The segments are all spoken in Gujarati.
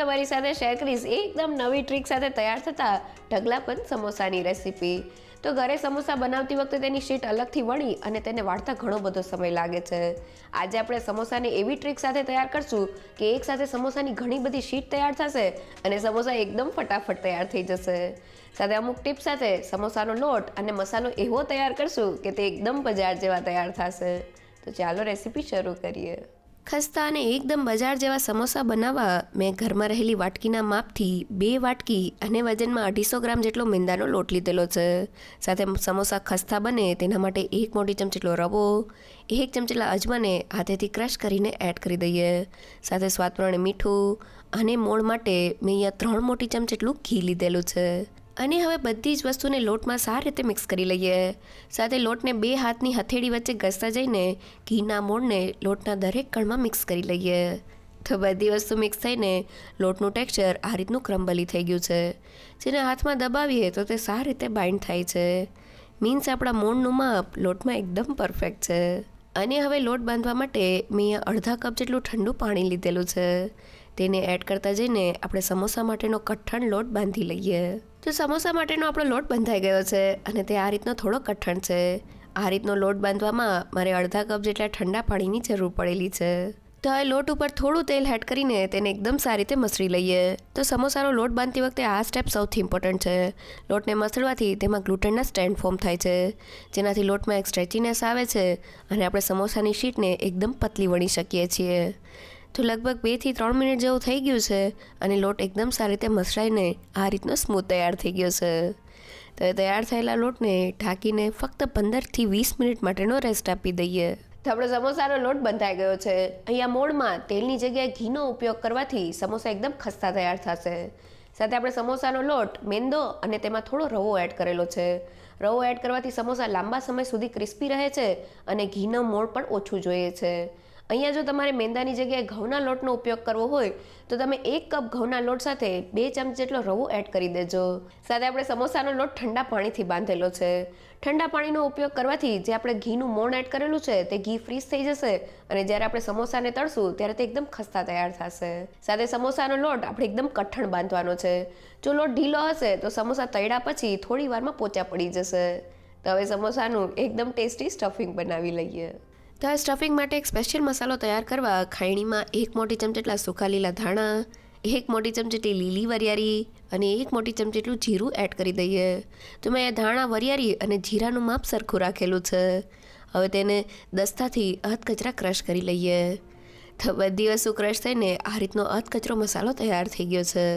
તમારી સાથે શેર કરીશ એકદમ નવી ટ્રીક સાથે તૈયાર થતા ઢગલાબંધ સમોસાની રેસીપી. તો ઘરે સમોસા બનાવતી વખતે તેની શીટ અલગથી વળી અને તેને વાળતા ઘણો બધો સમય લાગે છે. આજે આપણે સમોસાને એવી ટ્રીક સાથે તૈયાર કરશું કે એક સાથે સમોસાની ઘણી બધી શીટ તૈયાર થશે અને સમોસા એકદમ ફટાફટ તૈયાર થઈ જશે. સાથે અમુક ટિપ્સ સાથે સમોસાનો લોટ અને મસાલો એવો તૈયાર કરશું કે તે એકદમ બજાર જેવા તૈયાર થશે. તો ચાલો રેસીપી શરૂ કરીએ. ખસ્તા અને એકદમ બજાર જેવા સમોસા બનાવવા મેં ઘરમાં રહેલી વાટકીના માપથી 2 વાટકી અને વજનમાં 250 ગ્રામ જેટલો મેંદાનો લોટ લીધેલો છે. સાથે સમોસા ખસ્તા બને તેના માટે 1 મોટી ચમચી જેટલો રવો, 1 ચમચી જેટલા અજમાને હાથેથી ક્રશ કરીને એડ કરી દઈએ. સાથે સ્વાદ પ્રમાણે મીઠું અને મોણ માટે મેં અહીંયા 3 મોટી ચમચી જેટલું ઘી લીધેલું છે. અને હવે બધી જ વસ્તુને લોટમાં સારી રીતે મિક્સ કરી લઈએ. સાથે લોટને 2 હાથની હથેળી વચ્ચે ઘસતા જઈને ઘીના મોણને લોટના દરેક કણમાં મિક્સ કરી લઈએ. તો બધી વસ્તુ મિક્સ થઈને લોટનું ટેક્સચર આ રીતનું ક્રમ્બલી થઈ ગયું છે. જેને હાથમાં દબાવીએ તો તે સારી રીતે બાઇન્ડ થાય છે. મીન્સ આપણા મોણનું માપ લોટમાં એકદમ પરફેક્ટ છે. અને હવે લોટ બાંધવા માટે મેં અહીંયા અડધા કપ જેટલું ઠંડુ પાણી લીધેલું છે. તેને એડ કરતા જઈને આપણે સમોસા માટેનો કઠણ લોટ બાંધી લઈએ. તો સમોસા માટેનો આપણો લોટ બંધાઈ ગયો છે અને તે આ રીતનો થોડો કઠણ છે. આ રીતનો લોટ બાંધવામાં મારે અડધા કપ જેટલા ઠંડા પાણીની જરૂર પડેલી છે. તો હવે લોટ ઉપર થોડું તેલ એડ કરીને તેને એકદમ સારી રીતે મસળી લઈએ. તો સમોસાનો લોટ બાંધતી વખતે આ સ્ટેપ સૌથી ઇમ્પોર્ટન્ટ છે. લોટને મસળવાથી તેમાં ગ્લુટેનના સ્ટેન્ડ ફોર્મ થાય છે, જેનાથી લોટમાં એક સ્ટ્રેચીનેસ આવે છે અને આપણે સમોસાની શીટને એકદમ પતલી વણી શકીએ છીએ. તો લગભગ 2 થી 3 મિનિટ જેવું થઈ ગયું છે અને લોટ એકદમ સારી રીતે મસળાઈને આ રીતનો સ્મૂથ તૈયાર થઈ ગયો છે. તો તૈયાર થયેલા લોટને ઢાંકીને ફક્ત 15 થી 20 મિનિટ માટેનો રેસ્ટ આપી દઈએ. તો આપણો સમોસાનો લોટ બંધાઈ ગયો છે. અહીંયા મોળમાં તેલની જગ્યાએ ઘીનો ઉપયોગ કરવાથી સમોસા એકદમ ખસ્તા તૈયાર થશે. સાથે આપણે સમોસાનો લોટ, મેંદો અને તેમાં થોડો રવો એડ કરેલો છે. રવો એડ કરવાથી સમોસા લાંબા સમય સુધી ક્રિસ્પી રહે છે અને ઘીનો મોળ પણ ઓછું જોઈએ છે. અહીંયા જો તમારે મેંદાની જગ્યાએ ઘઉંના લોટનો ઉપયોગ કરવો હોય તો તમે 1 કપ ઘઉંના લોટ સાથે 2 ચમચી જેટલો રવો એડ કરી દેજો. સાથે આપણે સમોસાનો લોટ ઠંડા પાણીથી બાંધેલો છે. ઠંડા પાણીનો ઉપયોગ કરવાથી જે આપણે ઘીનું મોણ એડ કરેલું છે તે ઘી ફ્રીઝ થઈ જશે અને જ્યારે આપણે સમોસાને તળશું ત્યારે તે એકદમ ખસ્તા તૈયાર થશે. સાથે સમોસાનો લોટ આપણે એકદમ કઠણ બાંધવાનો છે. જો લોટ ઢીલો હશે તો સમોસા તળ્યા પછી થોડી વારમાં પોચા પડી જશે. તો હવે સમોસાનું એકદમ ટેસ્ટી સ્ટફિંગ બનાવી લઈએ. તો આ સ્ટફિંગ માટે એક સ્પેશિયલ મસાલો તૈયાર કરવા ખાયણીમાં 1 મોટી ચમચી જેટલા સૂકા લીલા ધાણા, 1 મોટી ચમચી જેટલી લીલી વરિયાળી અને 1 મોટી ચમચી જેટલું જીરું એડ કરી દઈએ. તો મેં આ ધાણા, વરિયાળી અને જીરાનું માપ સરખું રાખેલું છે. હવે તેને દસ્તાથી અધકચરા ક્રશ કરી લઈએ. તો બધી વસ્તુ ક્રશ થઈને આ રીતનો અધકચરો મસાલો તૈયાર થઈ ગયો છે.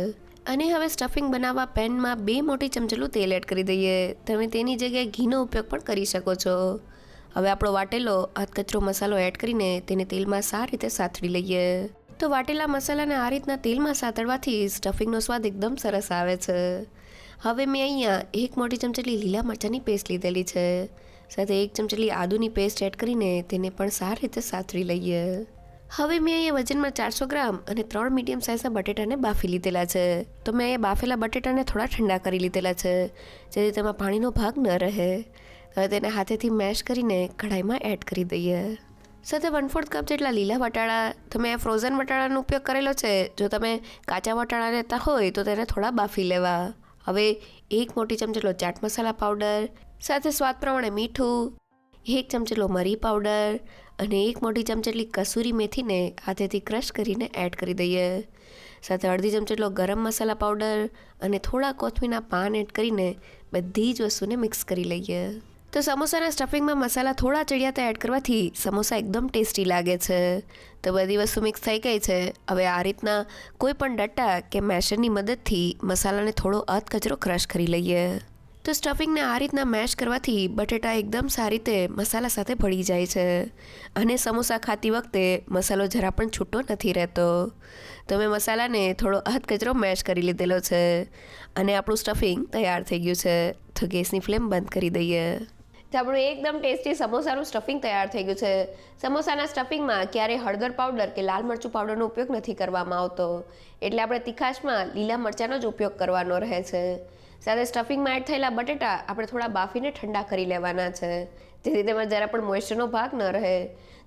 અને હવે સ્ટફિંગ બનાવવા પેનમાં 2 મોટી ચમચી જેટલું તેલ એડ કરી દઈએ. તમે તેની જગ્યાએ ઘીનો ઉપયોગ પણ કરી શકો છો. હવે આપણો વાટેલો અધકચરો મસાલો એડ કરીને તેને તેલમાં સારી રીતે સાતળી લઈએ. તો વાટેલા મસાલાને આ રીતના તેલમાં સાતળવાથી સ્ટફિંગનો સ્વાદ એકદમ સરસ આવે છે. હવે મેં અહીંયા 1 મોટી ચમચી જેટલી લીલા મરચાંની પેસ્ટ લીધેલી છે. સાથે 1 ચમચી જેટલી આદુની પેસ્ટ એડ કરીને તેને પણ સારી રીતે સાતળી લઈએ. હવે મેં અહીંયા વજનમાં 400 ગ્રામ અને 3 મીડિયમ સાઇઝના બટેટાને બાફી લીધેલા છે. તો મેં અહીંયા બાફેલા બટેટાને થોડા ઠંડા કરી લીધેલા છે, જેથી તેમાં પાણીનો ભાગ ન રહે. હવે તેને હાથેથી મેશ કરીને કઢાઈમાં એડ કરી દઈએ. સાથે 1/4 કપ જેટલા લીલા વટાણા, તમે ફ્રોઝન વટાણાનો ઉપયોગ કરેલો છે. જો તમે કાચા વટાણા લેતા હોય તો તેને થોડા બાફી લેવા. હવે 1 મોટી ચમચી જેટલો ચાટ મસાલા પાવડર, સાથે સ્વાદ પ્રમાણે મીઠું, 1 ચમચી જેટલો મરી પાવડર અને 1 મોટી ચમચી જેટલી કસૂરી મેથીને હાથેથી ક્રશ કરીને એડ કરી દઈએ. સાથે અડધી ચમચી જેટલો ગરમ મસાલા પાવડર અને થોડા કોથમીરના પાન એડ કરીને બધી જ વસ્તુને મિક્સ કરી લઈએ. તો સમોસાના સ્ટફિંગમાં મસાલા થોડા ચડિયાતા એડ કરવાથી સમોસા એકદમ ટેસ્ટી લાગે છે. તો બધી વસ્તુ મિક્સ થઈ ગઈ છે. હવે આ રીતના કોઈ પણ ડટ્ટા કે મેશરની મદદથી મસાલાને થોડો અધકચરો ક્રશ કરી લઈએ. તો સ્ટફિંગને આ રીતના મેશ કરવાથી બટેટા એકદમ સારી રીતે મસાલા સાથે ભળી જાય છે અને સમોસા ખાતી વખતે મસાલો જરા પણ છૂટો નથી રહેતો. તો મેં મસાલાને થોડો અધકચરો મેશ કરી લીધેલો છે અને આપણું સ્ટફિંગ તૈયાર થઈ ગયું છે. તો ગેસની ફ્લેમ બંધ કરી દઈએ. તો આપણું એકદમ ટેસ્ટી સમોસાનું સ્ટફિંગ તૈયાર થઈ ગયું છે. સમોસાના સ્ટફિંગમાં ક્યારેય હળદર પાવડર કે લાલ મરચું પાવડરનો ઉપયોગ નથી કરવામાં આવતો, એટલે આપણે તીખાશમાં લીલા મરચાંનો જ ઉપયોગ કરવાનો રહે છે. સાથે સ્ટફિંગમાં એડ થયેલા બટેટા આપણે થોડા બાફીને ઠંડા કરી લેવાના છે, જેથી તેમાં જરા પણ મોઇસ્ચરનો ભાગ ન રહે.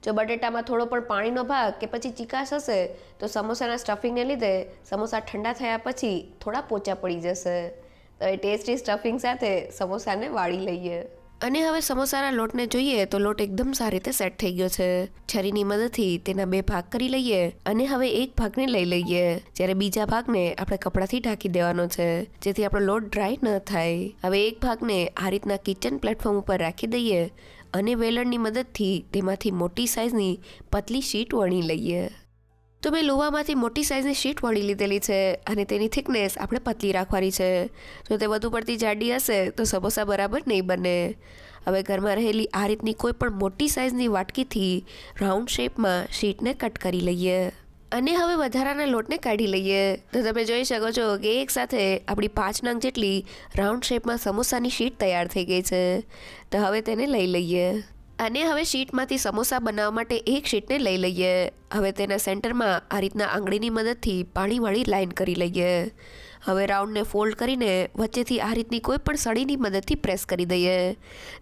જો બટેટામાં થોડો પણ પાણીનો ભાગ કે પછી ચીકાશ હશે તો સમોસાના સ્ટફિંગને લીધે સમોસા ઠંડા થયા પછી થોડા પોચા પડી જશે. તો એ ટેસ્ટી સ્ટફિંગ સાથે સમોસાને વાળી લઈએ. અને હવે સમોસાના લોટને જોઈએ તો લોટ એકદમ સારી રીતે સેટ થઈ ગયો છે. છરીની મદદથી તેના 2 ભાગ કરી લઈએ અને હવે એક ભાગને લઈ લઈએ, જ્યારે બીજા ભાગને આપણે કપડાથી ઢાંકી દેવાનો છે, જેથી આપણો લોટ ડ્રાય ન થાય. હવે એક ભાગને આ રીતના કિચન પ્લેટફોર્મ ઉપર રાખી દઈએ અને વેલણની મદદથી તેમાંથી મોટી સાઇઝની પતલી શીટ વણી લઈએ. તો મેં લોહામાંથી મોટી સાઇઝની શીટ વણી લીધેલી છે અને તેની થિકનેસ આપણે પતલી રાખવાની છે. જો તે વધુ પડતી જાડી હશે તો સમોસા બરાબર નહીં બને. હવે ઘરમાં રહેલી આ રીતની કોઈ પણ મોટી સાઇઝની વાટકીથી રાઉન્ડ શેપમાં શીટને કટ કરી લઈએ અને હવે વધારાના લોટને કાઢી લઈએ. તો તમે જોઈ શકો છો કે એક સાથે આપણી 5 નંગ જેટલી રાઉન્ડ શેપમાં સમોસાની શીટ તૈયાર થઈ ગઈ છે. તો હવે તેને લઈ લઈએ અને હવે શીટમાંથી સમોસા બનાવવા માટે એક શીટને લઈ લઈએ. હવે તેના સેન્ટરમાં આ રીતના આંગળીની મદદથી પાણીવાળી લાઈન કરી લઈએ. હવે રાઉન્ડને ફોલ્ડ કરીને વચ્ચેથી આ રીતની કોઈ પણ સળીની મદદથી પ્રેસ કરી દઈએ.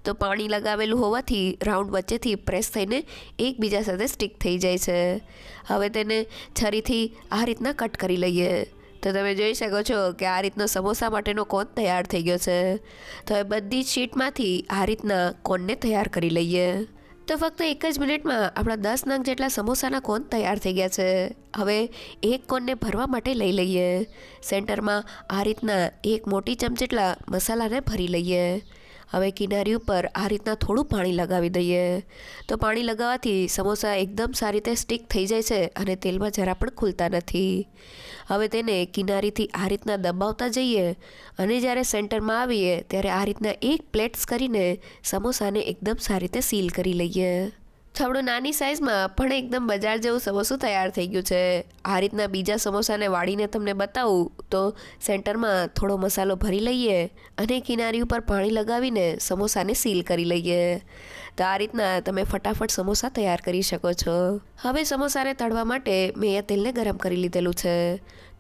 તો પાણી લગાવેલું હોવાથી રાઉન્ડ વચ્ચેથી પ્રેસ થઈને એકબીજા સાથે સ્ટિક થઈ જાય છે. હવે તેને છરીથી આ રીતના કટ કરી લઈએ. તો તમે જોઈ શકો છો કે આ રીતનો સમોસા માટેનો કોન તૈયાર થઈ ગયો છે. તો હવે બધી જ શીટમાંથી આ રીતના કોનને તૈયાર કરી લઈએ. તો ફક્ત એક જ મિનિટમાં આપણા 10 નંગ જેટલા સમોસાના કોન તૈયાર થઈ ગયા છે. હવે એક કોનને ભરવા માટે લઈ લઈએ. સેન્ટરમાં આ રીતના એક મોટી ચમચ જેટલા મસાલાને ભરી લઈએ. હવે કિનારી ઉપર આ રીતના થોડું પાણી લગાવી દઈએ. તો પાણી લગાવવાથી સમોસા એકદમ સારી રીતે સ્ટિક થઈ જાય છે અને તેલમાં જરા પણ ખુલતા નથી. હવે તેને કિનારીથી આ રીતના દબાવતા જઈએ અને જ્યારે સેન્ટરમાં આવીએ ત્યારે આ રીતના એક પ્લેટ્સ કરીને સમોસાને એકદમ સારી રીતે સીલ કરી લઈએ. થોડું નાની સાઇઝમાં પણ એકદમ બજાર જેવું સમોસું તૈયાર થઈ ગયું છે. આ રીતના બીજા સમોસાને વાળીને તમને બતાવું તો સેન્ટરમાં થોડો મસાલો ભરી લઈએ અને કિનારી ઉપર પાણી લગાવીને સમોસાને સીલ કરી લઈએ. તો આ રીતના તમે ફટાફટ સમોસા તૈયાર કરી શકો છો. હવે સમોસાને તળવા માટે મેં અહીંયા તેલને ગરમ કરી લીધેલું છે.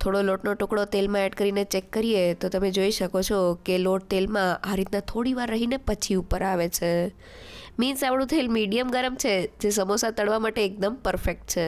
થોડો લોટનો ટુકડો તેલમાં એડ કરીને ચેક કરીએ તો તમે જોઈ શકો છો કે લોટ તેલમાં આ રીતના થોડી વાર રહીને પછી ઉપર આવે છે. મીન્સ આપણું તેલ મીડિયમ ગરમ છે, જે સમોસા તળવા માટે એકદમ પરફેક્ટ છે.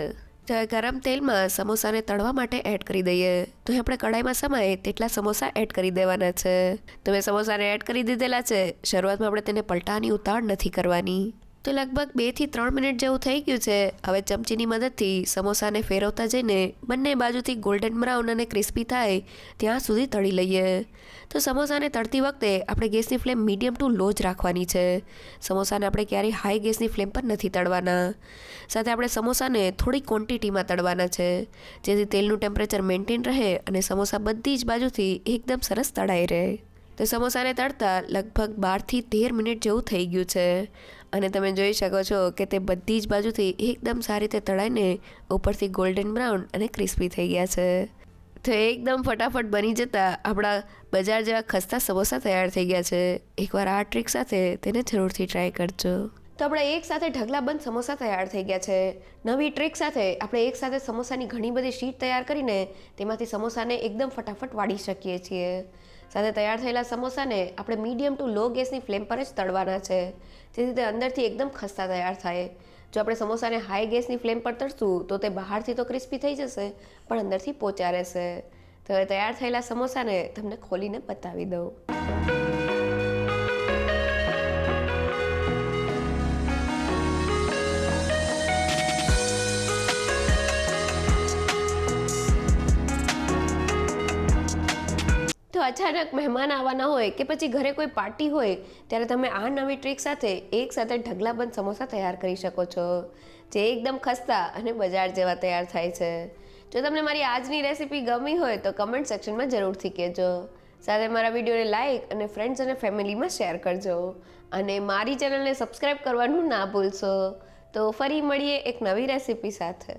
તો ગરમ તેલમાં સમોસાને તળવા માટે એડ કરી દઈએ. તો આપણે કડાઈમાં સમાય તેટલા સમોસા એડ કરી દેવાના છે. તો મેં સમોસાને એડ કરી દીધેલા છે. શરૂઆતમાં આપણે તેને પલટાની ઉતાવળ નથી કરવાની. તો લગભગ 2 થી 3 મિનિટ જેવું થઈ ગયું છે. હવે ચમચીની મદદથી સમોસાને ફેરવતા જઈને બંને બાજુથી ગોલ્ડન બ્રાઉન અને ક્રિસ્પી થાય ત્યાં સુધી તળી લઈએ. તો સમોસાને તળતી વખતે આપણે ગેસની ફ્લેમ મીડિયમ ટુ લો જ રાખવાની છે. સમોસાને આપણે ક્યારેય હાઈ ગેસની ફ્લેમ પર નથી તળવાના. સાથે આપણે સમોસાને થોડી ક્વોન્ટિટીમાં તળવાના છે, જેથી તેલનું ટેમ્પરેચર મેન્ટેન રહે અને સમોસા બધી જ બાજુથી એકદમ સરસ તળાઈ રહે. તો સમોસાને તળતા લગભગ 12 થી 13 મિનિટ જેવું થઈ ગયું છે અને તમે જોઈ શકો છો કે તે બધી જ બાજુથી એકદમ સારી રીતે તળાઈને ઉપરથી ગોલ્ડન બ્રાઉન અને ક્રિસ્પી થઈ ગયા છે. તો એકદમ ફટાફટ બની જતા આપણા બજાર જેવા ખસ્તા સમોસા તૈયાર થઈ ગયા છે. એકવાર આ ટ્રીક સાથે તેને જરૂરથી ટ્રાય કરજો. તો આપણે એક સાથે ઢગલાબંધ સમોસા તૈયાર થઈ ગયા છે. નવી ટ્રીક સાથે આપણે એક સાથે સમોસાની ઘણી બધી શીટ તૈયાર કરીને તેમાંથી સમોસાને એકદમ ફટાફટ વાળી શકીએ છીએ. સાથે તૈયાર થયેલા સમોસાને આપણે મીડિયમ ટુ લો ગેસની ફ્લેમ પર જ તળવાના છે, જેથી તે અંદરથી એકદમ ખસ્તા તૈયાર થાય. જો આપણે સમોસાને હાઈ ગેસની ફ્લેમ પર તળશું તો તે બહારથી તો ક્રિસ્પી થઈ જશે પણ અંદરથી પોચા રહેશે. તો હવે તૈયાર થયેલા સમોસાને તમને ખોલીને બતાવી દઉં. તો અચાનક મહેમાન આવવાના હોય કે પછી ઘરે કોઈ પાર્ટી હોય ત્યારે તમે આ નવી ટ્રીક સાથે એક સાથે ઢગલાબંધ સમોસા તૈયાર કરી શકો છો, જે એકદમ ખસ્તા અને બજાર જેવા તૈયાર થાય છે. જો તમને મારી આજની રેસીપી ગમી હોય તો કમેન્ટ સેક્શનમાં જરૂરથી કહેજો. સાથે મારા વિડીયોને લાઇક અને ફ્રેન્ડ્સ અને ફેમિલીમાં શેર કરજો અને મારી ચેનલને સબસ્ક્રાઈબ કરવાનું ના ભૂલશો. તો ફરી મળીએ એક નવી રેસીપી સાથે.